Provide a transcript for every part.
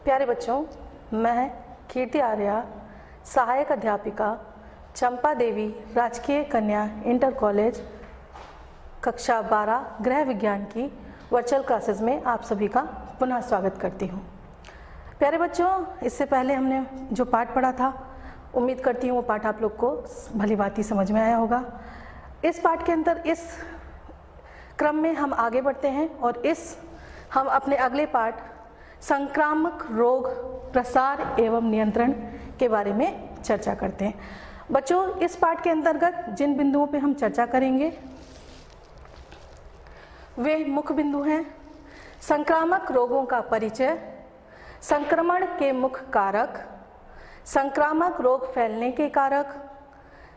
प्यारे बच्चों, मैं कीर्ति आर्या, सहायक अध्यापिका चंपा देवी राजकीय कन्या इंटर कॉलेज कक्षा 12 गृह विज्ञान की वर्चुअल क्लासेस में आप सभी का पुनः स्वागत करती हूँ। प्यारे बच्चों, इससे पहले हमने जो पाठ पढ़ा था, उम्मीद करती हूँ वो पाठ आप लोग को भली भांति समझ में आया होगा। इस पाठ के अंदर इस क्रम में हम आगे बढ़ते हैं और हम अपने अगले पाठ संक्रामक रोग प्रसार एवं नियंत्रण के बारे में चर्चा करते हैं। बच्चों, इस पाठ के अंतर्गत जिन बिंदुओं पे हम चर्चा करेंगे वे मुख्य बिंदु हैं: संक्रामक रोगों का परिचय, संक्रमण के मुख्य कारक, संक्रामक रोग फैलने के कारक,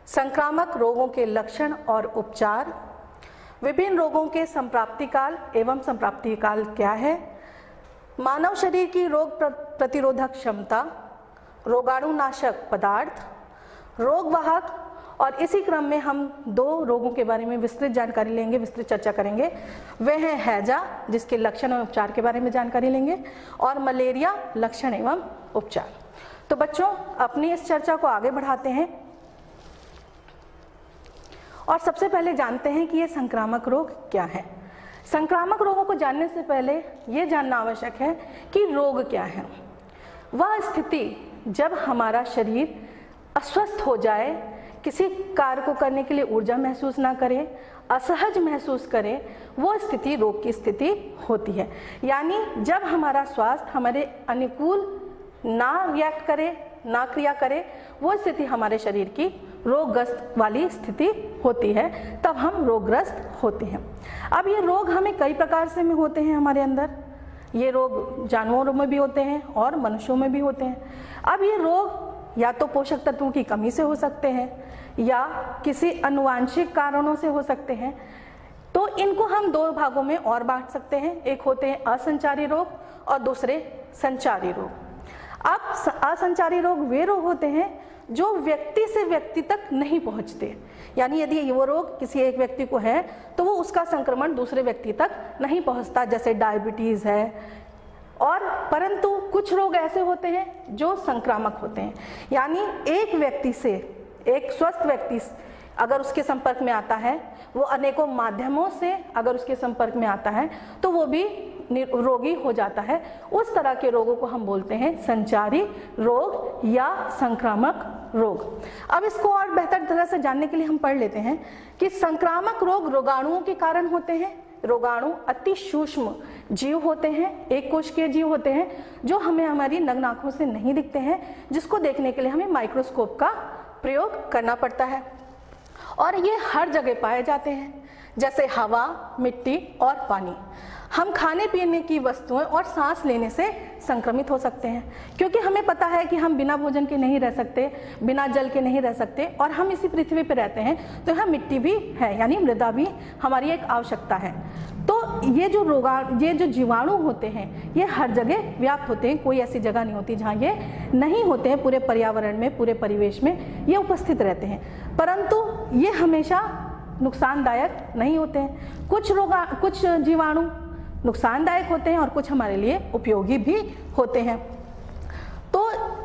संक्रामक रोगों के लक्षण और उपचार, विभिन्न रोगों के संप्राप्ति काल एवं संप्राप्ति काल क्या है, मानव शरीर की रोग प्रतिरोधक क्षमता, रोगाणुनाशक पदार्थ, रोगवाहक, और इसी क्रम में हम 2 रोगों के बारे में विस्तृत जानकारी लेंगे, विस्तृत चर्चा करेंगे। वे हैं हैजा, जिसके लक्षण एवं उपचार के बारे में जानकारी लेंगे, और मलेरिया, लक्षण एवं उपचार। तो बच्चों, अपनी इस चर्चा को आगे बढ़ाते हैं और सबसे पहले जानते हैं कि ये संक्रामक रोग क्या है। संक्रामक रोगों को जानने से पहले ये जानना आवश्यक है कि रोग क्या है। वह स्थिति जब हमारा शरीर अस्वस्थ हो जाए, किसी कार्य को करने के लिए ऊर्जा महसूस ना करे, असहज महसूस करे, वो स्थिति रोग की स्थिति होती है। यानी जब हमारा स्वास्थ्य हमारे अनुकूल ना रिएक्ट करे, ना क्रिया करे, वो स्थिति हमारे शरीर की रोगग्रस्त वाली स्थिति होती है, तब हम रोगग्रस्त होते हैं। अब ये रोग हमें कई प्रकार से में होते हैं हमारे अंदर। ये रोग जानवरों में भी होते हैं और मनुष्यों में भी होते हैं। अब ये रोग या तो पोषक तत्वों की कमी से हो सकते हैं या किसी अनुवांशिक कारणों से हो सकते हैं। तो इनको हम 2 भागों में और बांट सकते हैं। एक होते हैं असंचारी रोग और दूसरे संचारी रोग। अब असंचारी रोग वे रोग होते हैं जो व्यक्ति से व्यक्ति तक नहीं पहुंचते। यानी यदि वो रोग किसी एक व्यक्ति को है तो वो उसका संक्रमण दूसरे व्यक्ति तक नहीं पहुंचता, जैसे डायबिटीज है। और परंतु कुछ रोग ऐसे होते हैं जो संक्रामक होते हैं। यानी एक व्यक्ति से, एक स्वस्थ व्यक्ति अगर उसके संपर्क में आता है, वो अनेकों माध्यमों से अगर उसके संपर्क में आता है तो वो भी रोगी हो जाता है। उस तरह के रोगों को हम बोलते हैं संचारी रोग या संक्रामक रोग। अब इसको और बेहतर तरह से जानने के लिए हम पढ़ लेते हैं कि संक्रामक रोग रोगाणुओं के कारण होते हैं। रोगाणु अति सूक्ष्म जीव होते हैं, एक कोशिकीय जीव होते हैं, जो हमें हमारी नग्न आंखों से नहीं दिखते हैं, जिसको देखने के लिए हमें माइक्रोस्कोप का प्रयोग करना पड़ता है। और ये हर जगह पाए जाते हैं, जैसे हवा, मिट्टी और पानी। हम खाने पीने की वस्तुएं और सांस लेने से संक्रमित हो सकते हैं, क्योंकि हमें पता है कि हम बिना भोजन के नहीं रह सकते, बिना जल के नहीं रह सकते, और हम इसी पृथ्वी पर रहते हैं, तो यहाँ मिट्टी भी है, यानी मृदा भी हमारी एक आवश्यकता है। तो ये जो जीवाणु होते हैं ये हर जगह व्याप्त होते हैं। कोई ऐसी जगह नहीं होती जहाँ ये नहीं होते हैं। पूरे पर्यावरण में, पूरे परिवेश में ये उपस्थित रहते हैं, परंतु ये हमेशा नुकसानदायक नहीं होते हैं। कुछ जीवाणु नुकसानदायक होते हैं और कुछ हमारे लिए उपयोगी भी होते हैं। तो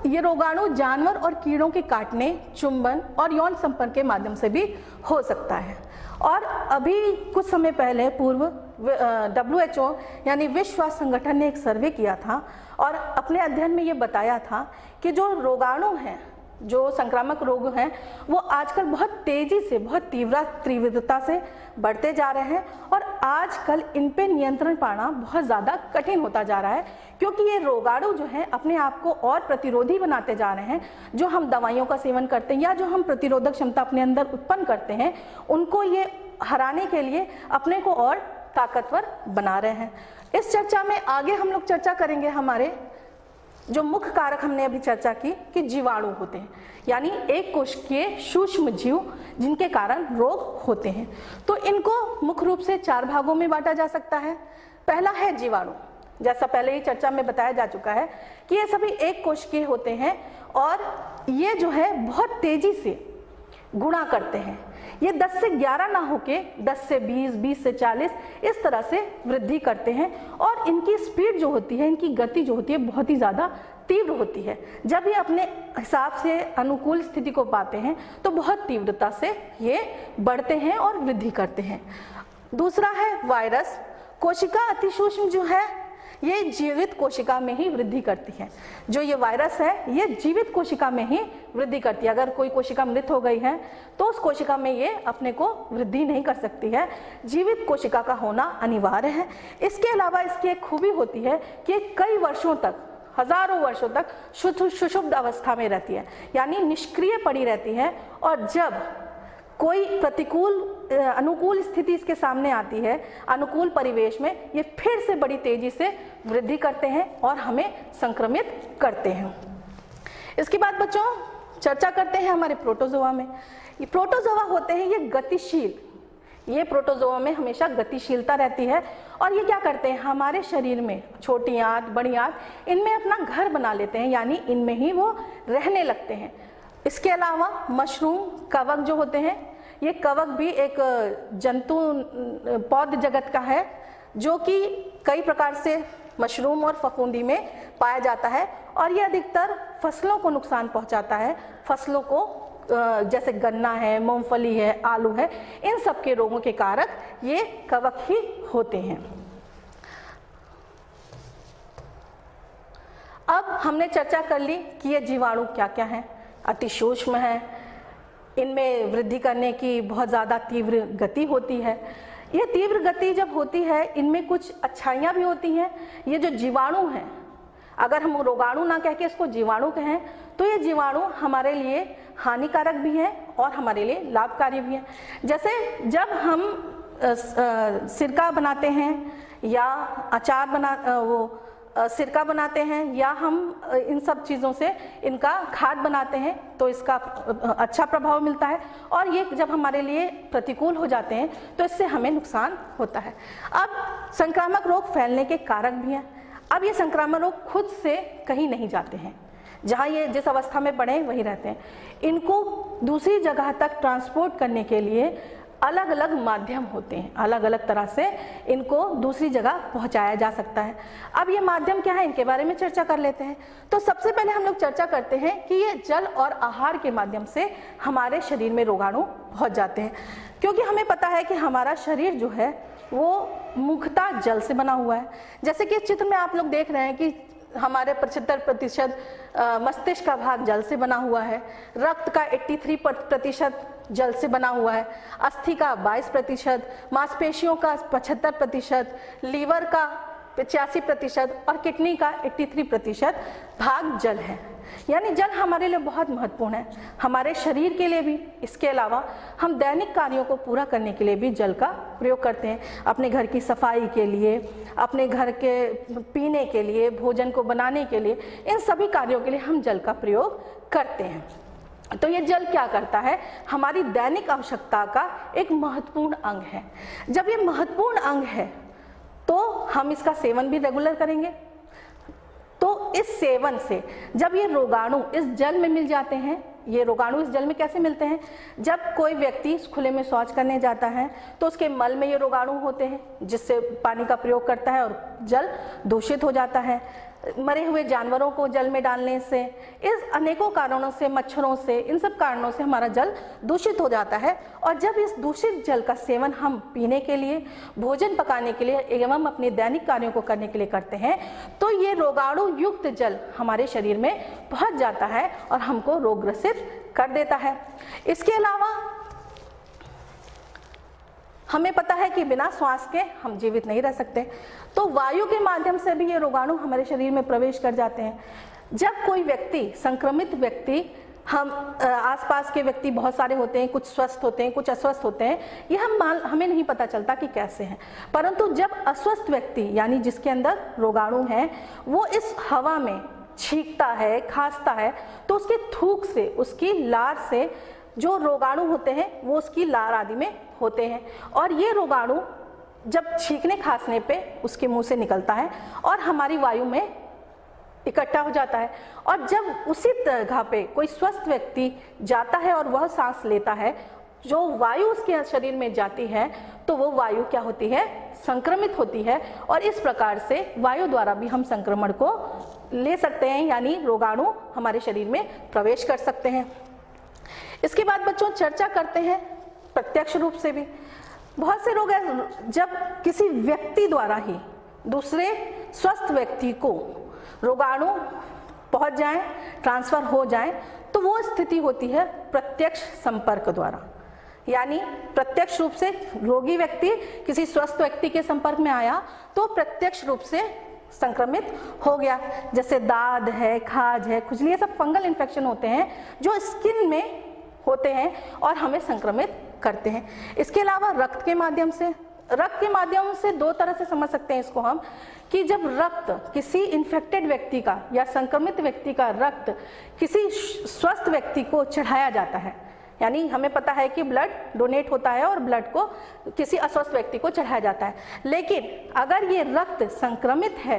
ये रोगाणु जानवर और कीड़ों के काटने, चुंबन और यौन संपर्क के माध्यम से भी हो सकता है। और अभी कुछ समय पहले पूर्व WHO यानी विश्व स्वास्थ्य संगठन ने एक सर्वे किया था और अपने अध्ययन में ये बताया था कि जो रोगाणु हैं, जो संक्रामक रोग हैं, वो आजकल बहुत तेजी से, बहुत तीव्रता से बढ़ते जा रहे हैं और आजकल इन पे नियंत्रण पाना बहुत ज़्यादा कठिन होता जा रहा है, क्योंकि ये रोगाणु जो हैं अपने आप को और प्रतिरोधी बनाते जा रहे हैं। जो हम दवाइयों का सेवन करते हैं या जो हम प्रतिरोधक क्षमता अपने अंदर उत्पन्न करते हैं, उनको ये हराने के लिए अपने को और ताकतवर बना रहे हैं। इस चर्चा में आगे हम लोग चर्चा करेंगे हमारे जो मुख्य कारक हमने अभी चर्चा की कि जीवाणु होते हैं, यानी एक कोशिकीय सूक्ष्म जीव जिनके कारण रोग होते हैं। तो इनको मुख्य रूप से 4 भागों में बांटा जा सकता है। पहला है जीवाणु। जैसा पहले ही चर्चा में बताया जा चुका है कि ये सभी एक कोशिकीय होते हैं और ये जो है बहुत तेजी से गुणा करते हैं। ये 10 से 11 ना होके 10 से 20, 20 से 40 इस तरह से वृद्धि करते हैं। और इनकी स्पीड जो होती है, इनकी गति जो होती है बहुत ही ज़्यादा तीव्र होती है। जब ये अपने हिसाब से अनुकूल स्थिति को पाते हैं तो बहुत तीव्रता से ये बढ़ते हैं और वृद्धि करते हैं। दूसरा है वायरस। कोशिका अति सूक्ष्म जो है ये जीवित कोशिका में ही वृद्धि करती है। जो ये वायरस है ये जीवित कोशिका में ही वृद्धि करती है। अगर कोई कोशिका मृत हो गई है तो उस कोशिका में ये अपने को वृद्धि नहीं कर सकती है, जीवित कोशिका का होना अनिवार्य है। इसके अलावा इसकी एक खूबी होती है कि कई वर्षों तक, हजारों वर्षों तक सुषुप्त अवस्था में रहती है, यानी निष्क्रिय पड़ी रहती है। और जब कोई अनुकूल स्थिति इसके सामने आती है, अनुकूल परिवेश में, ये फिर से बड़ी तेजी से वृद्धि करते हैं और हमें संक्रमित करते हैं। इसके बाद बच्चों चर्चा करते हैं हमारे प्रोटोजोआ में। ये प्रोटोजोआ होते हैं ये गतिशील, ये प्रोटोजोआ में हमेशा गतिशीलता रहती है। और ये क्या करते हैं, हमारे शरीर में छोटी आंत, बड़ी आंत, इनमें अपना घर बना लेते हैं, यानी इनमें ही वो रहने लगते हैं। इसके अलावा मशरूम, कवक जो होते हैं, ये कवक भी एक जंतु पौध जगत का है जो कि कई प्रकार से मशरूम और फफूंदी में पाया जाता है। और ये अधिकतर फसलों को नुकसान पहुंचाता है। फसलों को जैसे गन्ना है, मूंगफली है, आलू है, इन सब के रोगों के कारक ये कवक ही होते हैं। अब हमने चर्चा कर ली कि ये जीवाणु क्या क्या है, अति सूक्ष्म है, इनमें वृद्धि करने की बहुत ज़्यादा तीव्र गति होती है। ये तीव्र गति जब होती है, इनमें कुछ अच्छाइयाँ भी होती हैं। ये जो जीवाणु हैं, अगर हम रोगाणु ना कह के इसको जीवाणु कहें तो ये जीवाणु हमारे लिए हानिकारक भी हैं और हमारे लिए लाभकारी भी हैं। जैसे जब हम सिरका बनाते हैं या अचार सिरका बनाते हैं या हम इन सब चीज़ों से इनका खाद बनाते हैं तो इसका अच्छा प्रभाव मिलता है। और ये जब हमारे लिए प्रतिकूल हो जाते हैं तो इससे हमें नुकसान होता है। अब संक्रामक रोग फैलने के कारक भी हैं। अब ये संक्रामक रोग खुद से कहीं नहीं जाते हैं, जहाँ ये जिस अवस्था में पड़े वहीं रहते हैं। इनको दूसरी जगह तक ट्रांसपोर्ट करने के लिए अलग अलग माध्यम होते हैं, अलग अलग तरह से इनको दूसरी जगह पहुंचाया जा सकता है। अब ये माध्यम क्या है, इनके बारे में चर्चा कर लेते हैं। तो सबसे पहले हम लोग चर्चा करते हैं कि ये जल और आहार के माध्यम से हमारे शरीर में रोगाणु पहुंच जाते हैं। क्योंकि हमें पता है कि हमारा शरीर जो है वो मुख्यतः जल से बना हुआ है। जैसे कि इस चित्र में आप लोग देख रहे हैं कि हमारे 75% मस्तिष्क का भाग जल से बना हुआ है, रक्त का 83% जल से बना हुआ है, अस्थि का 22%, मांसपेशियों का 75%, लीवर का 85% और किडनी का 83% भाग जल है। यानी जल हमारे लिए बहुत महत्वपूर्ण है, हमारे शरीर के लिए भी। इसके अलावा हम दैनिक कार्यों को पूरा करने के लिए भी जल का प्रयोग करते हैं। अपने घर की सफाई के लिए, अपने घर के पीने के लिए, भोजन को बनाने के लिए, इन सभी कार्यों के लिए हम जल का प्रयोग करते हैं। तो ये जल क्या करता है, हमारी दैनिक आवश्यकता का एक महत्वपूर्ण अंग है। जब ये महत्वपूर्ण अंग है तो हम इसका सेवन भी रेगुलर करेंगे। तो इस सेवन से जब ये रोगाणु इस जल में मिल जाते हैं, ये रोगाणु इस जल में कैसे मिलते हैं, जब कोई व्यक्ति खुले में शौच करने जाता है तो उसके मल में ये रोगाणु होते हैं, जिससे पानी का प्रयोग करता है और जल दूषित हो जाता है। मरे हुए जानवरों को जल में डालने से, इस अनेकों कारणों से, मच्छरों से, इन सब कारणों से हमारा जल दूषित हो जाता है। और जब इस दूषित जल का सेवन हम पीने के लिए, भोजन पकाने के लिए एवं अपने दैनिक कार्यों को करने के लिए करते हैं तो ये रोगाणु युक्त जल हमारे शरीर में पहुंच जाता है और हमको रोगग्रसित कर देता है। इसके अलावा हमें पता है कि बिना श्वास के हम जीवित नहीं रह सकते, तो वायु के माध्यम से भी ये रोगाणु हमारे शरीर में प्रवेश कर जाते हैं। जब कोई व्यक्ति, संक्रमित व्यक्ति, हम आसपास के व्यक्ति बहुत सारे होते हैं, कुछ स्वस्थ होते हैं, कुछ अस्वस्थ होते हैं, ये हमें नहीं पता चलता कि कैसे हैं। परंतु जब अस्वस्थ व्यक्ति यानी जिसके अंदर रोगाणु है वो इस हवा में छींकता है, खांसता है, तो उसके थूक से, उसकी लार से जो रोगाणु होते हैं वो उसकी लार आदि में होते हैं। और ये रोगाणु जब छींकने खांसने पे उसके मुंह से निकलता है और हमारी वायु में इकट्ठा हो जाता है, और जब उसी जगह पे कोई स्वस्थ व्यक्ति जाता है और वह सांस लेता है, जो वायु उसके शरीर में जाती है तो वो वायु क्या होती है, संक्रमित होती है, और इस प्रकार से वायु द्वारा भी हम संक्रमण को ले सकते हैं, यानी रोगाणु हमारे शरीर में प्रवेश कर सकते हैं। इसके बाद बच्चों चर्चा करते हैं प्रत्यक्ष रूप से भी। बहुत से लोग हैं जब किसी व्यक्ति द्वारा ही दूसरे स्वस्थ व्यक्ति को रोगाणु पहुंच जाए, ट्रांसफर हो जाए, तो वो स्थिति होती है प्रत्यक्ष संपर्क द्वारा। यानी प्रत्यक्ष रूप से रोगी व्यक्ति किसी स्वस्थ व्यक्ति के संपर्क में आया तो प्रत्यक्ष रूप से संक्रमित हो गया। जैसे दाद है, खाज है, खुजली, ये सब फंगल इन्फेक्शन होते हैं जो स्किन में होते हैं और हमें संक्रमित करते हैं। इसके अलावा रक्त के माध्यम से दो तरह से समझ सकते हैं इसको हम, कि जब रक्त किसी इन्फेक्टेड व्यक्ति का या संक्रमित व्यक्ति का रक्त किसी स्वस्थ व्यक्ति को चढ़ाया जाता है, यानी हमें पता है कि ब्लड डोनेट होता है और ब्लड को किसी अस्वस्थ व्यक्ति को चढ़ाया जाता है, लेकिन अगर ये रक्त संक्रमित है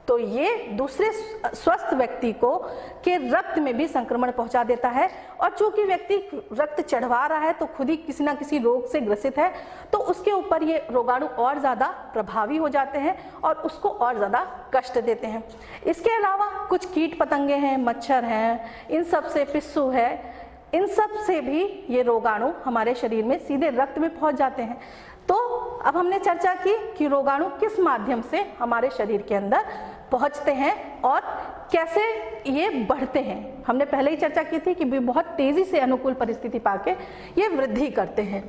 तो ये दूसरे स्वस्थ व्यक्ति को के रक्त में भी संक्रमण पहुंचा देता है, और चूंकि व्यक्ति रक्त चढ़वा रहा है तो खुद ही किसी ना किसी रोग से ग्रसित है, तो उसके ऊपर ये रोगाणु और ज़्यादा प्रभावी हो जाते हैं और उसको और ज़्यादा कष्ट देते हैं। इसके अलावा कुछ कीट पतंगे हैं, मच्छर हैं, इन सब से, पिस्सू है, इन सब से भी ये रोगाणु हमारे शरीर में सीधे रक्त में पहुंच जाते हैं। तो अब हमने चर्चा की कि रोगाणु किस माध्यम से हमारे शरीर के अंदर पहुंचते हैं और कैसे ये बढ़ते हैं। हमने पहले ही चर्चा की थी कि बहुत तेजी से अनुकूल परिस्थिति पाके ये वृद्धि करते हैं।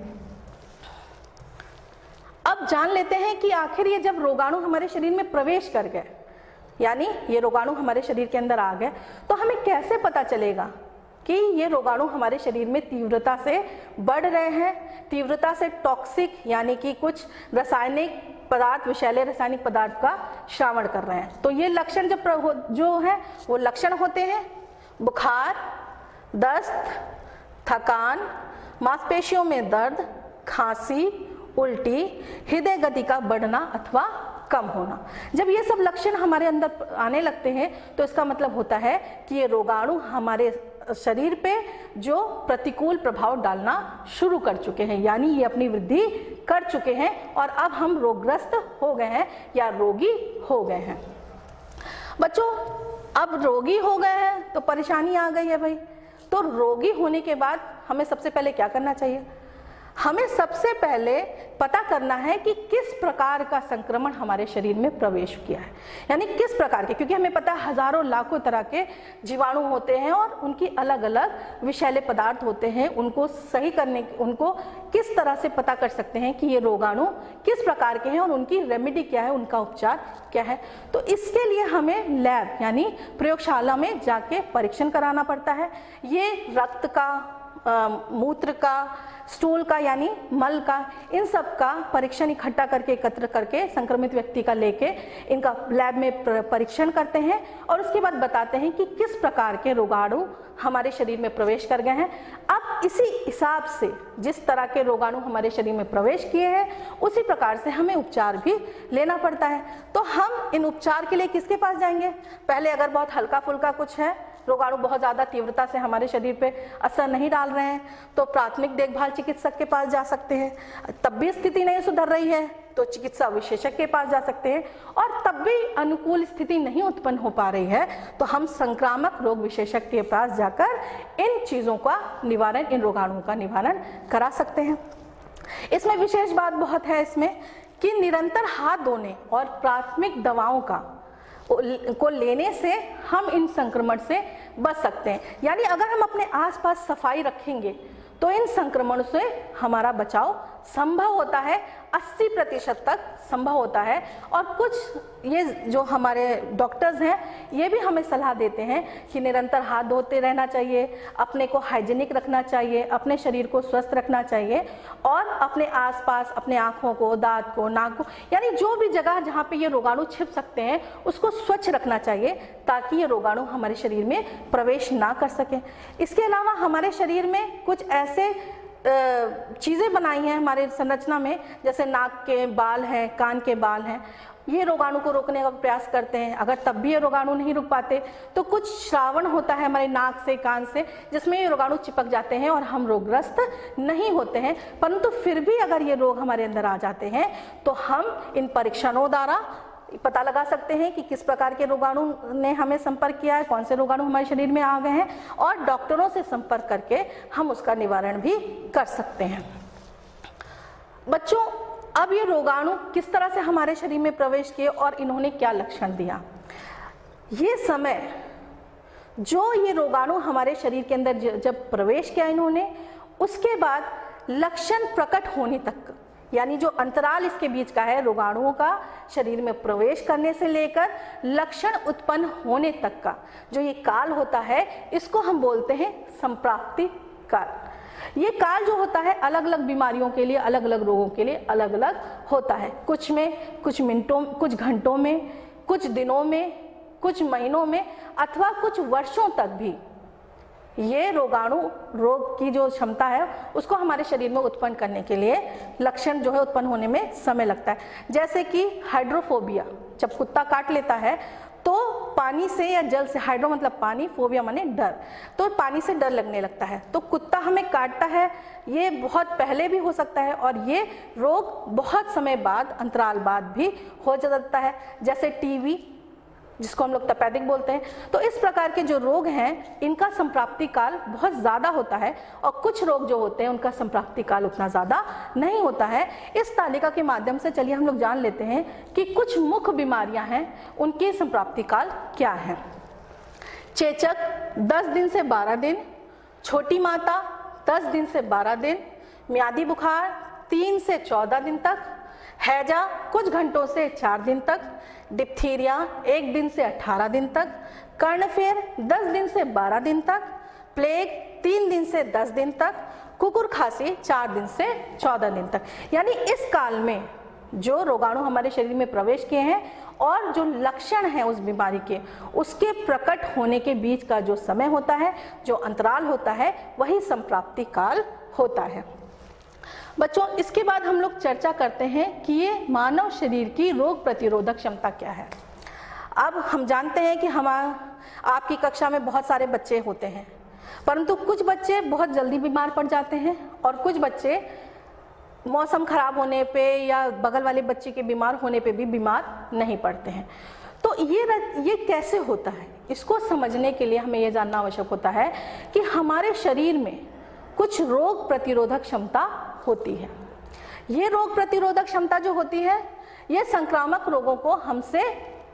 अब जान लेते हैं कि आखिर ये जब रोगाणु हमारे शरीर में प्रवेश कर गए, यानी ये रोगाणु हमारे शरीर के अंदर आ गए, तो हमें कैसे पता चलेगा कि ये रोगाणु हमारे शरीर में तीव्रता से बढ़ रहे हैं, तीव्रता से टॉक्सिक यानी कि कुछ रासायनिक पदार्थ, विषैले रासायनिक पदार्थ का श्रावण कर रहे हैं। तो ये लक्षण जो है वो लक्षण होते हैं बुखार, दस्त, थकान, मांसपेशियों में दर्द, खांसी, उल्टी, हृदय गति का बढ़ना अथवा कम होना। जब ये सब लक्षण हमारे अंदर आने लगते हैं तो इसका मतलब होता है कि ये रोगाणु हमारे शरीर पे जो प्रतिकूल प्रभाव डालना शुरू कर चुके हैं, यानी ये अपनी वृद्धि कर चुके हैं और अब हम रोगग्रस्त हो गए हैं या रोगी हो गए हैं। बच्चों, अब रोगी हो गए हैं तो परेशानी आ गई है भाई। तो रोगी होने के बाद हमें सबसे पहले क्या करना चाहिए? हमें सबसे पहले पता करना है कि किस प्रकार का संक्रमण हमारे शरीर में प्रवेश किया है, यानी किस प्रकार के, क्योंकि हमें पता है हजारों लाखों तरह के जीवाणु होते हैं और उनकी अलग अलग विषैले पदार्थ होते हैं। उनको सही करने, उनको किस तरह से पता कर सकते हैं कि ये रोगाणु किस प्रकार के हैं और उनकी रेमेडी क्या है, उनका उपचार क्या है। तो इसके लिए हमें लैब यानी प्रयोगशाला में जाके परीक्षण कराना पड़ता है। ये रक्त का, मूत्र का, स्टूल का यानी मल का, इन सब का परीक्षण इकट्ठा करके, एकत्र करके संक्रमित व्यक्ति का लेके इनका लैब में परीक्षण करते हैं और उसके बाद बताते हैं कि किस प्रकार के रोगाणु हमारे शरीर में प्रवेश कर गए हैं। अब इसी हिसाब से जिस तरह के रोगाणु हमारे शरीर में प्रवेश किए हैं उसी प्रकार से हमें उपचार भी लेना पड़ता है। तो हम इन उपचार के लिए किसके पास जाएंगे? पहले अगर बहुत हल्का फुल्का कुछ है, रोगाणु बहुत ज़्यादा तीव्रता से हमारे शरीर पे असर नहीं डाल रहे हैं, तो प्राथमिक देखभाल चिकित्सक के पास जा सकते हैं। तब भी स्थिति नहीं सुधर रही है तो चिकित्सा विशेषज्ञ के पास जा सकते हैं, और तब भी अनुकूल स्थिति नहीं उत्पन्न हो पा रही है तो हम संक्रामक रोग विशेषज्ञ के पास जाकर इन चीज़ों का निवारण, इन रोगाणुओं का निवारण करा सकते हैं। इसमें विशेष बात बहुत है इसमें कि निरंतर हाथ धोने और प्राथमिक दवाओं को लेने से हम इन संक्रमण से बच सकते हैं। यानी अगर हम अपने आसपास सफाई रखेंगे तो इन संक्रमण से हमारा बचाव संभव होता है, 80% तक संभव होता है। और कुछ ये जो हमारे डॉक्टर्स हैं ये भी हमें सलाह देते हैं कि निरंतर हाथ धोते रहना चाहिए, अपने को हाइजीनिक रखना चाहिए, अपने शरीर को स्वस्थ रखना चाहिए और अपने आसपास, अपने आँखों को, दांत को, नाक को, यानी जो भी जगह जहाँ पे ये रोगाणु छिप सकते हैं उसको स्वच्छ रखना चाहिए ताकि ये रोगाणु हमारे शरीर में प्रवेश ना कर सके। इसके अलावा हमारे शरीर में कुछ ऐसे चीज़ें बनाई हैं हमारे संरचना में, जैसे नाक के बाल हैं, कान के बाल हैं, ये रोगाणु को रोकने का प्रयास करते हैं। अगर तब भी ये रोगाणु नहीं रुक पाते तो कुछ श्रावण होता है हमारे नाक से, कान से, जिसमें ये रोगाणु चिपक जाते हैं और हम रोगग्रस्त नहीं होते हैं। परंतु फिर भी अगर ये रोग हमारे अंदर आ जाते हैं तो हम इन परीक्षणों द्वारा पता लगा सकते हैं कि किस प्रकार के रोगाणु ने हमें संपर्क किया है, कौन से रोगाणु हमारे शरीर में आ गए हैं, और डॉक्टरों से संपर्क करके हम उसका निवारण भी कर सकते हैं। बच्चों, अब ये रोगाणु किस तरह से हमारे शरीर में प्रवेश किए और इन्होंने क्या लक्षण दिया। ये समय जो ये रोगाणु हमारे शरीर के अंदर जब प्रवेश किया इन्होंने, उसके बाद लक्षण प्रकट होने तक, यानी जो अंतराल इसके बीच का है रोगाणुओं का शरीर में प्रवेश करने से लेकर लक्षण उत्पन्न होने तक का जो ये काल होता है, इसको हम बोलते हैं संप्राप्ति काल। ये काल जो होता है अलग अलग बीमारियों के लिए, अलग अलग रोगों के लिए अलग अलग होता है। कुछ में कुछ मिनटों, कुछ घंटों में, कुछ दिनों में, कुछ महीनों में, अथवा कुछ वर्षों तक भी ये रोगाणु रोग की जो क्षमता है उसको हमारे शरीर में उत्पन्न करने के लिए लक्षण जो है उत्पन्न होने में समय लगता है। जैसे कि हाइड्रोफोबिया, जब कुत्ता काट लेता है तो पानी से या जल से, हाइड्रो मतलब पानी, फोबिया माने डर, तो पानी से डर लगने लगता है। तो कुत्ता हमें काटता है, ये बहुत पहले भी हो सकता है और ये रोग बहुत समय बाद, अंतराल बाद भी हो जाता है। जैसे टीबी, जिसको हम लोग तपेदिक बोलते हैं। तो इस प्रकार के जो रोग हैं इनका संप्राप्ति काल बहुत ज़्यादा होता है और कुछ रोग जो होते हैं उनका संप्राप्ति काल उतना ज़्यादा नहीं होता है। इस तालिका के माध्यम से चलिए हम लोग जान लेते हैं कि कुछ मुख्य बीमारियां हैं, उनके संप्राप्ति काल क्या है। चेचक 10 दिन से 12 दिन, छोटी माता 10 दिन से 12 दिन, म्यादी बुखार 3 से 14 दिन तक, हैजा कुछ घंटों से 4 दिन तक, डिप्थीरिया 1 दिन से 18 दिन तक, कर्णफेर 10 दिन से 12 दिन तक, प्लेग 3 दिन से 10 दिन तक, कुकुर खांसी 4 दिन से 14 दिन तक। यानी इस काल में जो रोगाणु हमारे शरीर में प्रवेश किए हैं और जो लक्षण हैं उस बीमारी के, उसके प्रकट होने के बीच का जो समय होता है, जो अंतराल होता है, वही संप्राप्ति काल होता है। बच्चों, इसके बाद हम लोग चर्चा करते हैं कि ये मानव शरीर की रोग प्रतिरोधक क्षमता क्या है। अब हम जानते हैं कि आपकी कक्षा में बहुत सारे बच्चे होते हैं, परंतु कुछ बच्चे बहुत जल्दी बीमार पड़ जाते हैं और कुछ बच्चे मौसम खराब होने पे या बगल वाले बच्चे के बीमार होने पे भी बीमार नहीं पड़ते हैं। तो ये कैसे होता है, इसको समझने के लिए हमें ये जानना आवश्यक होता है कि हमारे शरीर में कुछ रोग प्रतिरोधक क्षमता होती है। ये रोग प्रतिरोधक क्षमता जो होती है ये संक्रामक रोगों को हमसे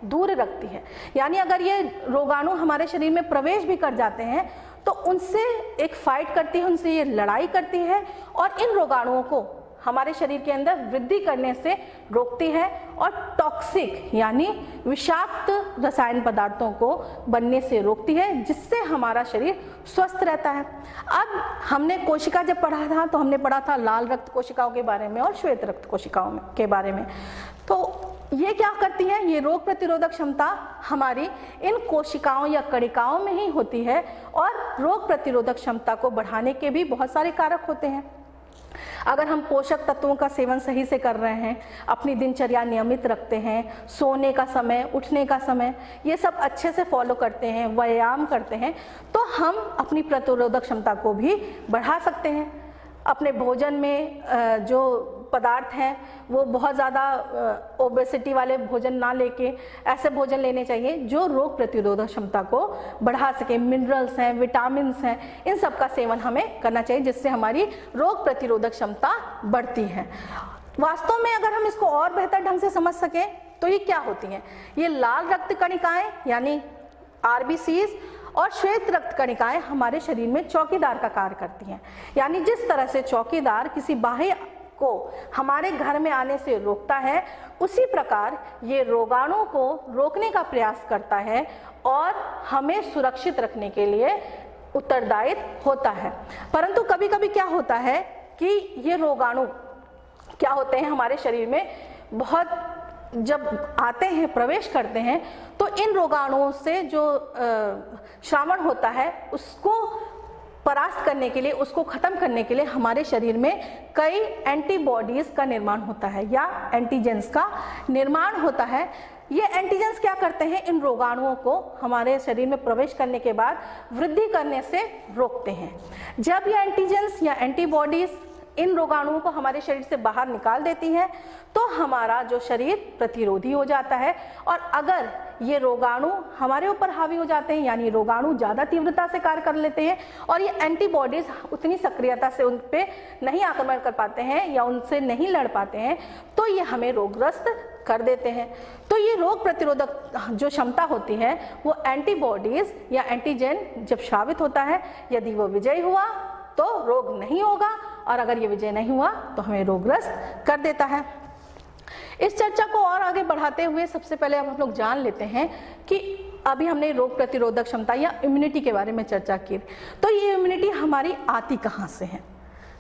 दूर रखती है। यानी अगर ये रोगाणु हमारे शरीर में प्रवेश भी कर जाते हैं तो उनसे एक फाइट करती है, उनसे ये लड़ाई करती है और इन रोगाणुओं को हमारे शरीर के अंदर वृद्धि करने से रोकती है और टॉक्सिक यानी विषाक्त रसायन पदार्थों को बनने से रोकती है, जिससे हमारा शरीर स्वस्थ रहता है। अब हमने कोशिका जब पढ़ा था तो हमने पढ़ा था लाल रक्त कोशिकाओं के बारे में और श्वेत रक्त कोशिकाओं के बारे में। तो ये क्या करती है, ये रोग प्रतिरोधक क्षमता हमारी इन कोशिकाओं या कणिकाओं में ही होती है और रोग प्रतिरोधक क्षमता को बढ़ाने के भी बहुत सारे कारक होते हैं। अगर हम पोषक तत्वों का सेवन सही से कर रहे हैं, अपनी दिनचर्या नियमित रखते हैं, सोने का समय, उठने का समय, ये सब अच्छे से फॉलो करते हैं, व्यायाम करते हैं, तो हम अपनी प्रतिरोधक क्षमता को भी बढ़ा सकते हैं। अपने भोजन में जो पदार्थ हैं वो बहुत ज़्यादा ओबेसिटी वाले भोजन ना लेके ऐसे भोजन लेने चाहिए जो रोग प्रतिरोधक क्षमता को बढ़ा सके। मिनरल्स हैं, विटामिन्स हैं, इन सब का सेवन हमें करना चाहिए, जिससे हमारी रोग प्रतिरोधक क्षमता बढ़ती है। वास्तव में अगर हम इसको और बेहतर ढंग से समझ सकें तो ये क्या होती हैं, ये लाल रक्त कणिकाएं यानी आरबीसीज और श्वेत रक्त कणिकाएं हमारे शरीर में चौकीदार का कार्य करती हैं। यानी जिस तरह से चौकीदार किसी बाह्य को हमारे घर में आने से रोकता है, उसी प्रकार ये रोगाणु को रोकने का प्रयास करता है और हमें सुरक्षित रखने के लिए उत्तरदायित्व होता है। परंतु कभी कभी क्या होता है कि ये रोगाणु क्या होते हैं हमारे शरीर में, बहुत जब आते हैं, प्रवेश करते हैं, तो इन रोगाणुओं से जो श्रावण होता है उसको परास्त करने के लिए, उसको खत्म करने के लिए हमारे शरीर में कई एंटीबॉडीज का निर्माण होता है या एंटीजेंस का निर्माण होता है। ये एंटीजेंस क्या करते हैं, इन रोगाणुओं को हमारे शरीर में प्रवेश करने के बाद वृद्धि करने से रोकते हैं। जब ये एंटीजेंस या एंटीबॉडीज इन रोगाणुओं को हमारे शरीर से बाहर निकाल देती है तो हमारा जो शरीर प्रतिरोधी हो जाता है, और अगर ये रोगाणु हमारे ऊपर हावी हो जाते हैं, यानी रोगाणु ज़्यादा तीव्रता से कार्य कर लेते हैं और ये एंटीबॉडीज उतनी सक्रियता से उन पे नहीं आक्रमण कर पाते हैं या उनसे नहीं लड़ पाते हैं, तो ये हमें रोगग्रस्त कर देते हैं। तो ये रोग प्रतिरोधक जो क्षमता होती है वो एंटीबॉडीज या एंटीजन जब स्रावित होता है, यदि वो विजयी हुआ तो रोग नहीं होगा, और अगर ये विजय नहीं हुआ तो हमें रोगग्रस्त कर देता है। इस चर्चा को और आगे बढ़ाते हुए सबसे पहले अब हम लोग जान लेते हैं कि अभी हमने रोग प्रतिरोधक क्षमता या इम्यूनिटी के बारे में चर्चा की, तो ये इम्यूनिटी हमारी आती कहाँ से है।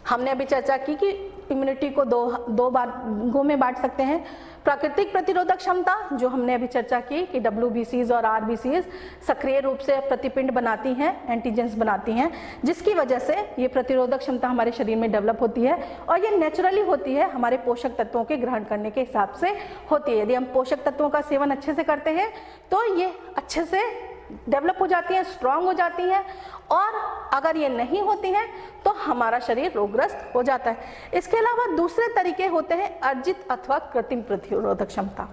हमने अभी चर्चा की कि इम्यूनिटी को दो भागों में बांट सकते हैं। प्राकृतिक प्रतिरोधक क्षमता, जो हमने अभी चर्चा की कि WBCs और RBCs सक्रिय रूप से प्रतिपिंड बनाती हैं, एंटीजेंस बनाती हैं, जिसकी वजह से ये प्रतिरोधक क्षमता हमारे शरीर में डेवलप होती है, और ये नेचुरली होती है, हमारे पोषक तत्वों के ग्रहण करने के हिसाब से होती है। यदि हम पोषक तत्वों का सेवन अच्छे से करते हैं तो ये अच्छे से डेवलप हो जाती हैं, स्ट्रांग हो जाती हैं, और अगर ये नहीं होती हैं तो हमारा शरीर रोगग्रस्त हो जाता है। इसके अलावा दूसरे तरीके होते हैं अर्जित अथवा कृत्रिम प्रतिरोधक क्षमता।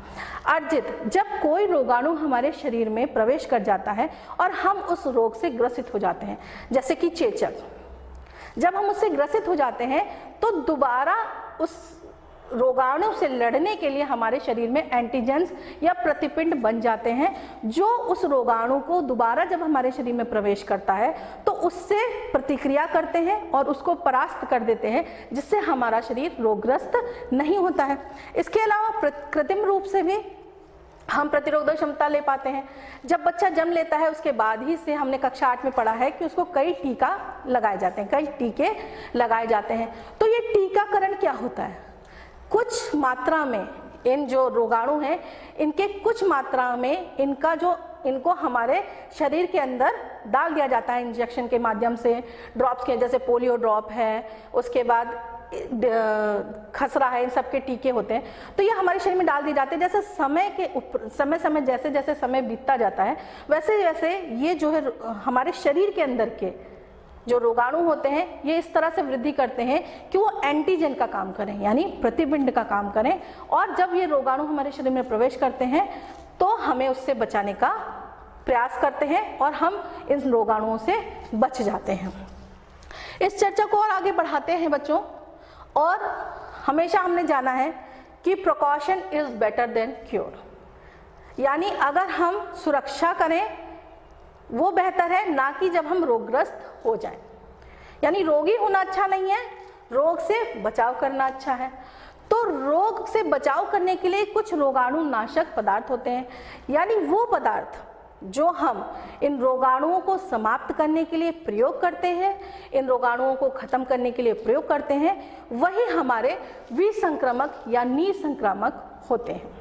अर्जित, जब कोई रोगाणु हमारे शरीर में प्रवेश कर जाता है और हम उस रोग से ग्रसित हो जाते हैं, जैसे कि चेचक, जब हम उससे ग्रसित हो जाते हैं तो दोबारा उस रोगाणु से लड़ने के लिए हमारे शरीर में एंटीजेंस या प्रतिपिंड बन जाते हैं, जो उस रोगाणु को दोबारा जब हमारे शरीर में प्रवेश करता है तो उससे प्रतिक्रिया करते हैं और उसको परास्त कर देते हैं, जिससे हमारा शरीर रोगग्रस्त नहीं होता है। इसके अलावा कृत्रिम रूप से भी हम प्रतिरोधक क्षमता ले पाते हैं। जब बच्चा जन्म लेता है उसके बाद ही से हमने कक्षा 8 में पढ़ा है कि उसको कई टीका लगाए जाते हैं, कई टीके लगाए जाते हैं। तो ये टीकाकरण क्या होता है, कुछ मात्रा में इन जो रोगाणु हैं इनके कुछ मात्रा में इनको हमारे शरीर के अंदर डाल दिया जाता है इंजेक्शन के माध्यम से, ड्रॉप्स के, जैसे पोलियो ड्रॉप है, उसके बाद खसरा है, इन सब के टीके होते हैं। तो ये हमारे शरीर में डाल दिए जाते हैं। जैसे समय जैसे जैसे समय बीतता जाता है वैसे वैसे ये जो है हमारे शरीर के अंदर के जो रोगाणु होते हैं ये इस तरह से वृद्धि करते हैं कि वो एंटीजन का काम करें, यानी प्रतिपिंड का काम करें, और जब ये रोगाणु हमारे शरीर में प्रवेश करते हैं तो हमें उससे बचाने का प्रयास करते हैं और हम इन रोगाणुओं से बच जाते हैं। इस चर्चा को और आगे बढ़ाते हैं बच्चों, और हमेशा हमने जाना है कि precaution is better than cure, यानी अगर हम सुरक्षा करें वो बेहतर है, ना कि जब हम रोगग्रस्त हो जाएं। यानी रोगी होना अच्छा नहीं है, रोग से बचाव करना अच्छा है। तो रोग से बचाव करने के लिए कुछ रोगाणु नाशक पदार्थ होते हैं, यानी वो पदार्थ जो हम इन रोगाणुओं को समाप्त करने के लिए प्रयोग करते हैं, इन रोगाणुओं को खत्म करने के लिए प्रयोग करते हैं, वही हमारे विसंक्रामक या निसंक्रामक होते हैं।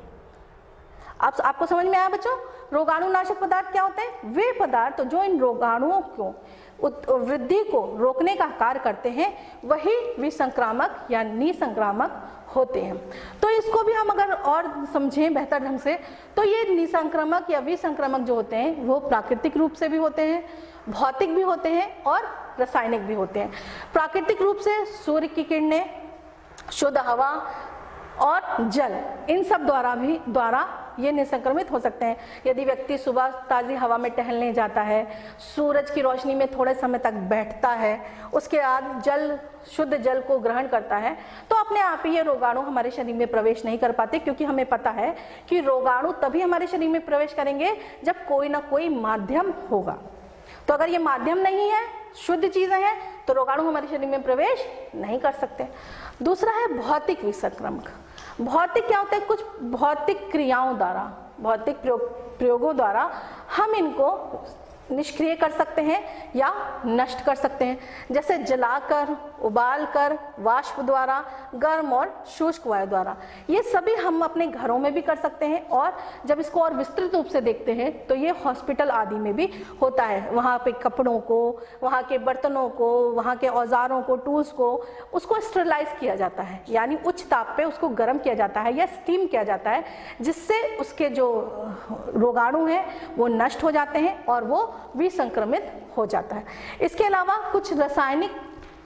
अब आपको समझ में आया बच्चों, रोगाणु नाशक पदार्थ क्या होते हैं? वे पदार्थ जो इन रोगाणुओं को वृद्धि को रोकने का कार्य करते हैं, वही विसंक्रामक या निसंक्रामक होते हैं। तो इसको भी हम अगर और समझें बेहतर ढंग से, तो ये निसंक्रामक या विसंक्रामक जो होते हैं वो प्राकृतिक रूप से भी होते हैं, भौतिक भी होते हैं और रासायनिक भी होते हैं। प्राकृतिक रूप से सूर्य की किरणें, शुद्ध हवा और जल, इन सब द्वारा ये निसंक्रमित हो सकते हैं। यदि व्यक्ति सुबह ताज़ी हवा में टहलने जाता है, सूरज की रोशनी में थोड़े समय तक बैठता है, उसके बाद शुद्ध जल को ग्रहण करता है, तो अपने आप ही ये रोगाणु हमारे शरीर में प्रवेश नहीं कर पाते, क्योंकि हमें पता है कि रोगाणु तभी हमारे शरीर में प्रवेश करेंगे जब कोई ना कोई माध्यम होगा। तो अगर ये माध्यम नहीं है, शुद्ध चीजें हैं, तो रोगाणु हमारे शरीर में प्रवेश नहीं कर सकते। दूसरा है भौतिक विसंक्रमक। भौतिक क्या होता है? कुछ भौतिक क्रियाओं द्वारा, भौतिक प्रयोगों द्वारा हम इनको निष्क्रिय कर सकते हैं या नष्ट कर सकते हैं, जैसे जलाकर, उबालकर, वाष्प द्वारा, गर्म और शुष्क वायु द्वारा। ये सभी हम अपने घरों में भी कर सकते हैं, और जब इसको और विस्तृत रूप से देखते हैं तो ये हॉस्पिटल आदि में भी होता है। वहाँ पे कपड़ों को, वहाँ के बर्तनों को, वहाँ के औजारों को, टूल्स को, उसको स्टरलाइज किया जाता है, यानी उच्च ताप पे उसको गर्म किया जाता है या स्टीम किया जाता है, जिससे उसके जो रोगाणु हैं वो नष्ट हो जाते हैं और वो विसंक्रमित हो जाता है। इसके अलावा कुछ रासायनिक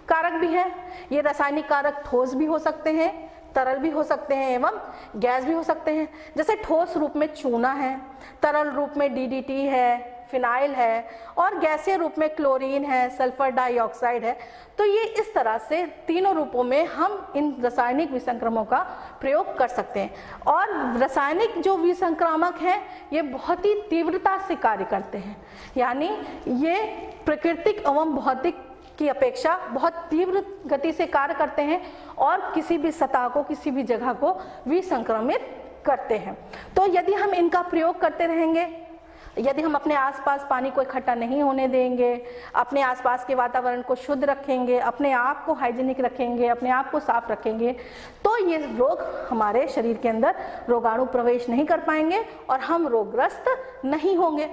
कारक भी हैं। ये रासायनिक कारक ठोस भी हो सकते हैं, तरल भी हो सकते हैं एवं गैस भी हो सकते हैं। जैसे ठोस रूप में चूना है, तरल रूप में डीडीटी है, फिनाइल है, और गैसीय रूप में क्लोरीन है, सल्फर डाइऑक्साइड है। तो ये इस तरह से तीनों रूपों में हम इन रासायनिक विसंक्रमकों का प्रयोग कर सकते हैं। और रासायनिक जो विसंक्रामक हैं ये बहुत ही तीव्रता से कार्य करते हैं, यानी ये प्राकृतिक एवं भौतिक की अपेक्षा बहुत तीव्र गति से कार्य करते हैं और किसी भी सतह को, किसी भी जगह को विसंक्रमित करते हैं। तो यदि हम इनका प्रयोग करते रहेंगे, यदि हम अपने आसपास पानी को इकट्ठा नहीं होने देंगे, अपने आसपास के वातावरण को शुद्ध रखेंगे, अपने आप को हाइजीनिक रखेंगे, अपने आप को साफ रखेंगे, तो ये रोग हमारे शरीर के अंदर रोगाणु प्रवेश नहीं कर पाएंगे और हम रोगग्रस्त नहीं होंगे।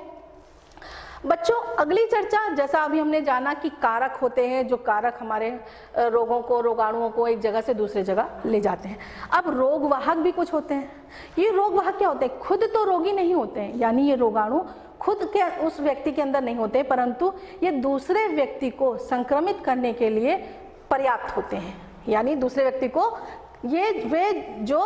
बच्चों, अगली चर्चा, जैसा अभी हमने जाना कि कारक होते हैं, जो कारक हमारे रोगों को, रोगाणुओं को एक जगह से दूसरे जगह ले जाते हैं। अब रोगवाहक भी कुछ होते हैं। ये रोगवाहक क्या होते हैं? खुद तो रोगी नहीं होते हैं, यानी ये रोगाणु खुद के उस व्यक्ति के अंदर नहीं होते, परंतु ये दूसरे व्यक्ति को संक्रमित करने के लिए पर्याप्त होते हैं। यानी दूसरे व्यक्ति को वे जो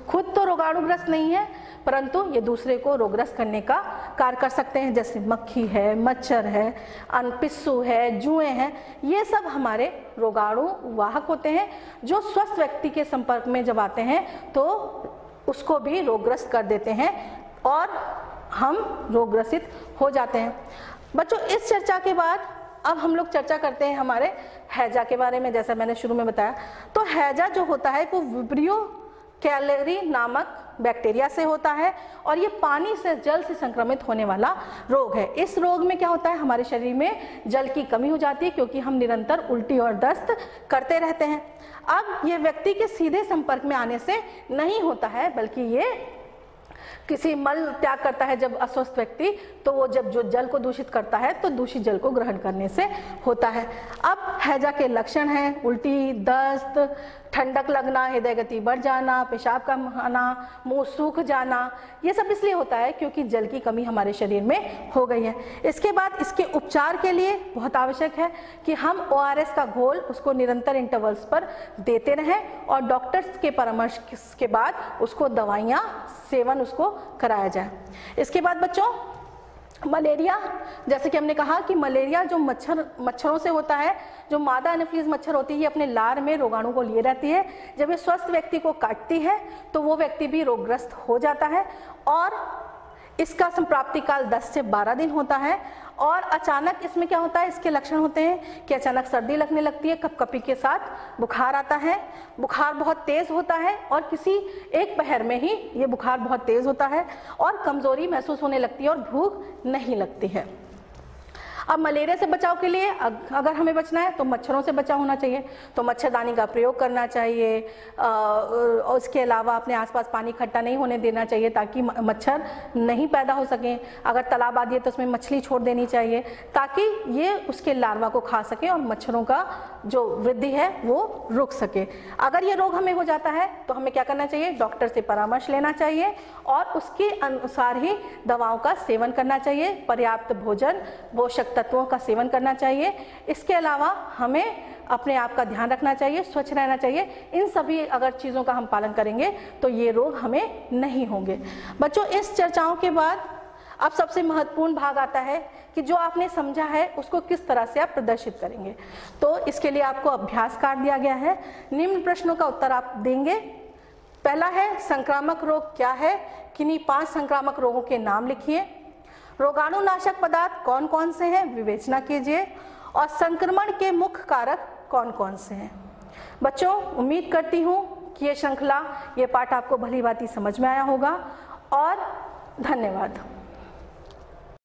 खुद तो रोगाणुग्रस्त नहीं है, परंतु ये दूसरे को रोगग्रस्त करने का कार्य कर सकते हैं। जैसे मक्खी है, मच्छर है, पिस्सू है, जुएं हैं, ये सब हमारे रोगाणु वाहक होते हैं, जो स्वस्थ व्यक्ति के संपर्क में जब आते हैं तो उसको भी रोगग्रस्त कर देते हैं और हम रोगग्रसित हो जाते हैं। बच्चों, इस चर्चा के बाद अब हम लोग चर्चा करते हैं हमारे हैजा के बारे में। जैसा मैंने शुरू में बताया, तो हैजा जो होता है वो विब्रियो कैलरी नामक बैक्टीरिया से होता है और ये पानी से, जल से संक्रमित होने वाला रोग है। इस रोग में क्या होता है, हमारे शरीर में जल की कमी हो जाती है, क्योंकि हम निरंतर उल्टी और दस्त करते रहते हैं। अब ये व्यक्ति के सीधे संपर्क में आने से नहीं होता है, बल्कि ये किसी मल त्याग करता है जब अस्वस्थ व्यक्ति, तो वो जब जो जल को दूषित करता है तो दूषित जल को ग्रहण करने से होता है। अब हैजा के लक्षण हैं उल्टी, दस्त, ठंडक लगना, हृदय गति बढ़ जाना, पेशाब कम आना, मुंह सूख जाना। ये सब इसलिए होता है क्योंकि जल की कमी हमारे शरीर में हो गई है। इसके बाद इसके उपचार के लिए बहुत आवश्यक है कि हम ORS का घोल उसको निरंतर इंटरवल्स पर देते रहें और डॉक्टर्स के परामर्श के बाद उसको दवाइयाँ सेवन उसको कराया जाए। इसके बाद बच्चों, मलेरिया, जैसे कि हमने कहा कि मलेरिया जो मच्छरों से होता है, जो मादा एनोफिलीज मच्छर होती है, ये अपने लार में रोगाणु को लिए रहती है। जब ये स्वस्थ व्यक्ति को काटती है तो वो व्यक्ति भी रोगग्रस्त हो जाता है और इसका संप्राप्ति काल 10 से 12 दिन होता है। और अचानक इसमें क्या होता है, इसके लक्षण होते हैं कि अचानक सर्दी लगने लगती है, कपकपी के साथ बुखार आता है, बुखार बहुत तेज होता है और किसी एक पहर में ही ये बुखार बहुत तेज होता है और कमजोरी महसूस होने लगती है और भूख नहीं लगती है। अब मलेरिया से बचाव के लिए अगर हमें बचना है तो मच्छरों से बचाव होना चाहिए, तो मच्छरदानी का प्रयोग करना चाहिए। और इसके अलावा अपने आसपास पानी इकट्ठा नहीं होने देना चाहिए ताकि मच्छर नहीं पैदा हो सकें। अगर तालाब आदि है तो उसमें मछली छोड़ देनी चाहिए ताकि ये उसके लार्वा को खा सके और मच्छरों का जो वृद्धि है वो रुक सके। अगर ये रोग हमें हो जाता है तो हमें क्या करना चाहिए, डॉक्टर से परामर्श लेना चाहिए और उसके अनुसार ही दवाओं का सेवन करना चाहिए। पर्याप्त भोजन, पोषक तत्वों का सेवन करना चाहिए। इसके अलावा हमें अपने आप का ध्यान रखना चाहिए, स्वच्छ रहना चाहिए। इन सभी अगर चीज़ों का हम पालन करेंगे तो ये रोग हमें नहीं होंगे। बच्चों, इस चर्चाओं के बाद अब सबसे महत्वपूर्ण भाग आता है कि जो आपने समझा है उसको किस तरह से आप प्रदर्शित करेंगे। तो इसके लिए आपको अभ्यास कार्ड दिया गया है। निम्न प्रश्नों का उत्तर आप देंगे। पहला है, संक्रामक रोग क्या है? किन्हीं 5 संक्रामक रोगों के नाम लिखिए। रोगाणुनाशक पदार्थ कौन कौन से हैं, विवेचना कीजिए। और संक्रमण के मुख्य कारक कौन कौन से हैं। बच्चों, उम्मीद करती हूँ कि ये श्रृंखला, ये पाठ आपको भली भांति समझ में आया होगा और धन्यवाद।